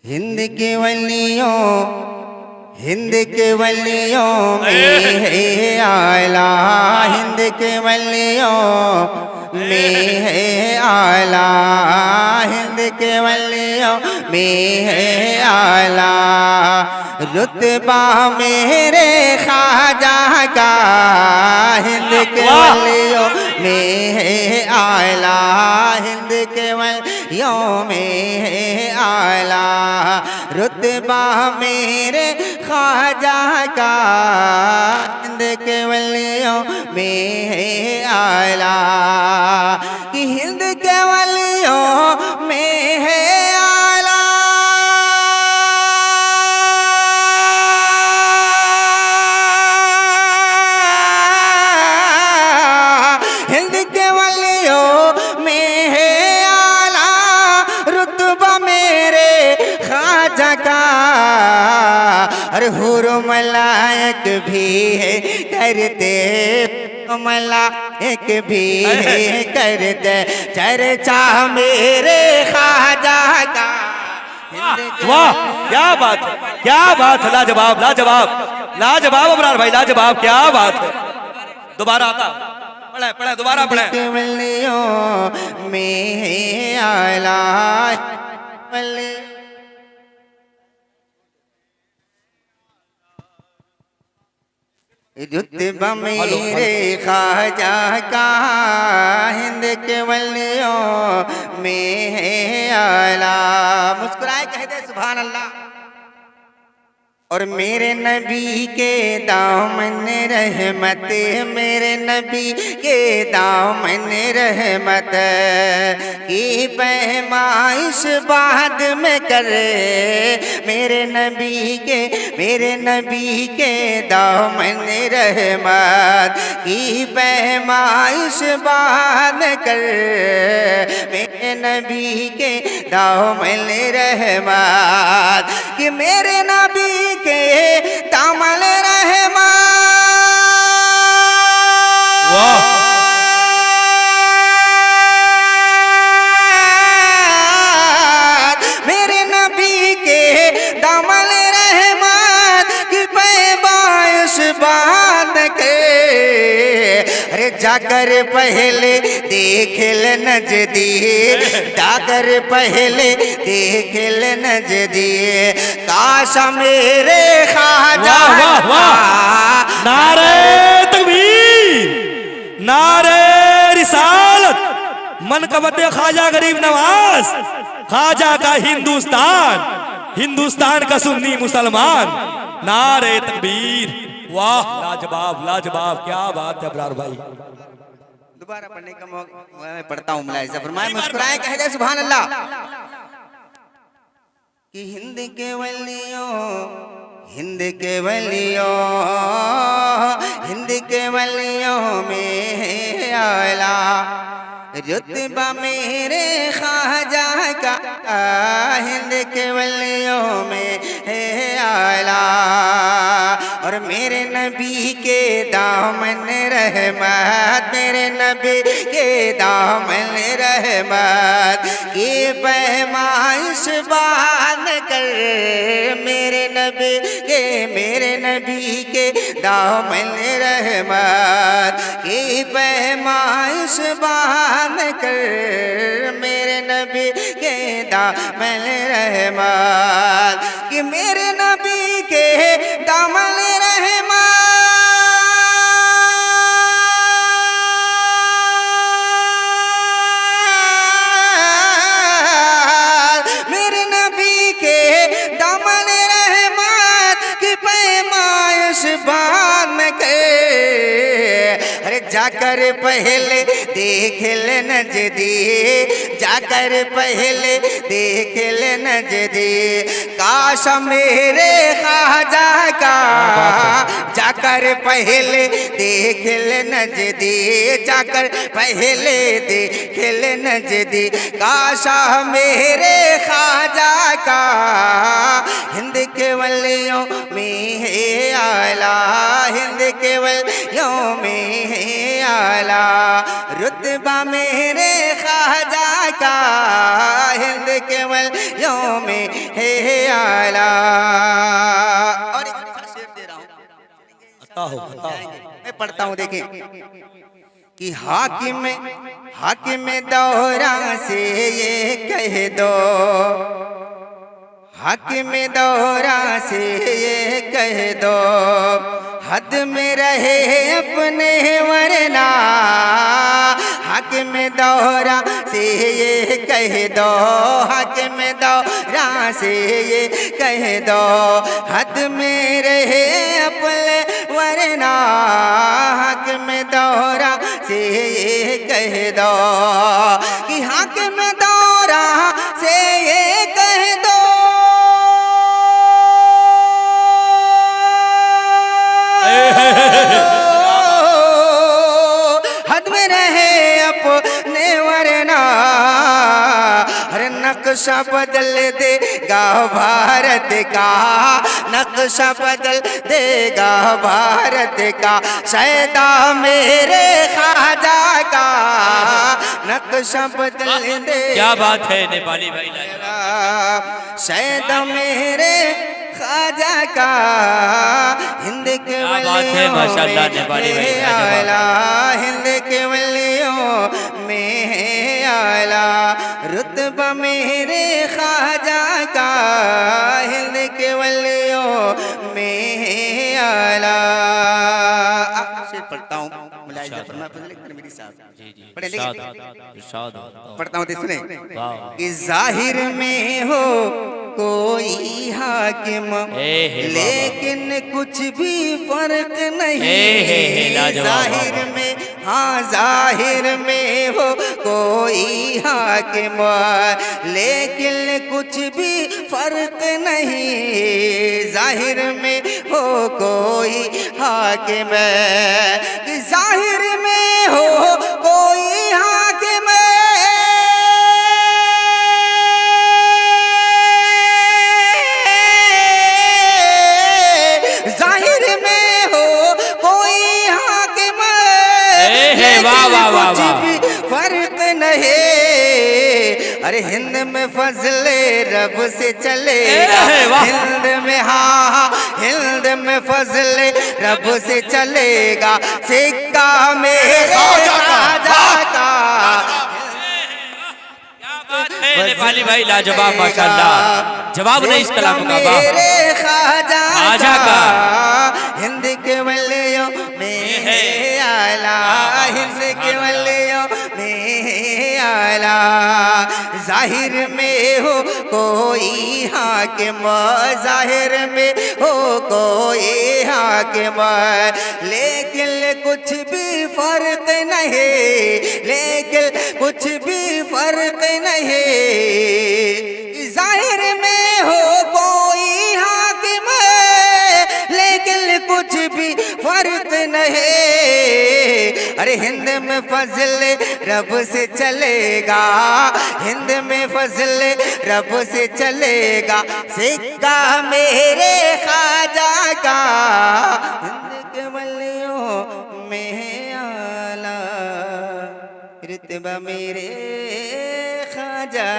हिंद के वलियों में है आला, हिंद के वलियों में है आला, हिंद के वलियों में है आला। रुतबा मेरे ख्वाजा का हिंद के वलियों में है आला, हिंद के वलियों में है आला। रुतबा मेरे ख्वाजा का हिंद के वलियों में है आला, कि हिंद के वलियों में है आला। हिंद के वलियों में है आला, रुतबा मेरे ख्वाजा का। अरे हुर मलाइक भी है करते, मलाइक भी है करते चर्चा मेरे ख्वाजा का। वाह क्या बात है, क्या बात है, लाजवाब लाजवाब लाजवाब अबरार भाई, लाजवाब, क्या बात है। दोबारा आता पढ़े पढ़े दोबारा पढ़े। वलियों में है आला, रुतबा मेरे ख्वाजा का हिंद के वलियों में है आला। मुस्कुराए कहते सुभान अल्लाह। और मेरे नबी के दामन रहमत, मेरे नबी के दामन रहमत की पैमाइश बाद में करे। मेरे नबी के दामन रहमत की पैमाइश बाद कर। मेरे नबी के दामन रहमत कि मेरे नबी के दामन रहमत। मेरे नबी के दामन रहमत की पैमाइश बात के। अरे जाकर पहले देख ले नजदीक, जाकर पहले देख ले नजदीक, काश मेरे ख्वाजा। नारे तकबीर, नारे रिसालत, मनकबत ख्वाजा गरीब नवाज, ख्वाजा का हिंदुस्तान, हिंदुस्तान का सुन्नी मुसलमान। नारे तकबीर, वाह लाजवाब लाजवाब, क्या बात है अबरार भाई। दोबारा पढ़ने का मौका मैं पढ़ता हूँ। मुलाहिजा फरमाए, मुस्कुराए कह दे सुभान अल्लाह। कि हिंद के वलियों, हिंद के वलियों, हिंद के वलियों में है आला। रुतबा मेरे ख्वाजा का हिंद के वलियों में है आला। और मेरे नबी के दामन रहमत, मेरे नबी के दामन रहमत की पैमाइश बात कर। मेरे नबी के दामन रहमत की पैमाइश बात कर। मेरे नबी के दामन रहमत कि मेरे नबी के दामन रहमत। मेरे नबी के दामन रहमत की पैमाइश बात के। अरे जाकर पहले देख ले नजदीक, जाकर पहले देख ले नजदीक, काश मेरे ख्वाजा का। जाकर पहले देख ले नजदीक, जाकर पहले देख ले नजदीक, काश मेरे ख्वाजा का हिंद के वलियों में है आला, हिंद के वलियों में है आला। रुतबा मेरे ख्वाजा का हिंद के वलियों में है आला। और एक अच्छा शेर दे रहा हूँ, मैं पढ़ता हूँ, देखें कि हाकिम दौरा से ये कह दो, हाकिम दौरा से ये कह दो, हद में रहे अपने वरना। हाकिम दौरा से ये कह दो, हाकिम दौरा से ये कह दो, हद में रहे अपने वरना। हाकिम दौरा से ये कह दो कि हाकिम दौरा से ये कह दो, हद में रहे अपने वरना। हर नक्शा बदल देगा भारत का, नक्शा बदल देगा भारत का, सैदा मेरे ख्वाजा का नक्शा बदल दे। क्या बात है नेपाली भाई, सैदा मेरे ख्वाजा का हिंद के वलियों माशाअल्लाह नेपाली भाई आला, हिंद के वलियों में है आला, रुतबा मेरे ख्वाजा का हिंद के वलियों में है आला। शेर पढ़ता हूँ, मुलाहिजा फरमा मेरी साहब, पढ़े पढ़ता हूँ, सुने कि जाहिर में हो कोई हाकिम लेकिन कुछ भी फर्क नहीं। जाहिर में, हाँ जाहिर में हो कोई हाकिम लेकिन कुछ भी फर्क नहीं। जाहिर में हो कोई हाकिम, जाहिर में हो कोई हाकिम, जाहिर में हो कोई हाकिम कुछ भी फर्क नहीं। अरे हिंद में फजले रब से चलेगा, हिंद में, हाँ हिंद में फजले रब से चलेगा, सिक्का मेरे ख्वाजा का। नेपाली भाई लाजवाब माशाअल्लाह, जवाब नहीं इस कलाम का, मेरे ख्वाजा का हिंद के वलियों में है आला, हिंद के वलियों में है आला। जाहिर में हो कोई हाकिम, जाहिर में हो कोई हाकिम लेकिन कुछ भी फर्क नहीं, लेकिन कुछ भी फर्क नहीं। जाहिर में हो कोई हाकिम लेकिन कुछ भी फर्क नहीं। अरे हिंद में फजल रब से चलेगा, हिंद में फजल रब से चलेगा, सिक्का मेरे ख्वाजा का हिंद के वलियों में है आला, रुतबा मेरे ख्वाजा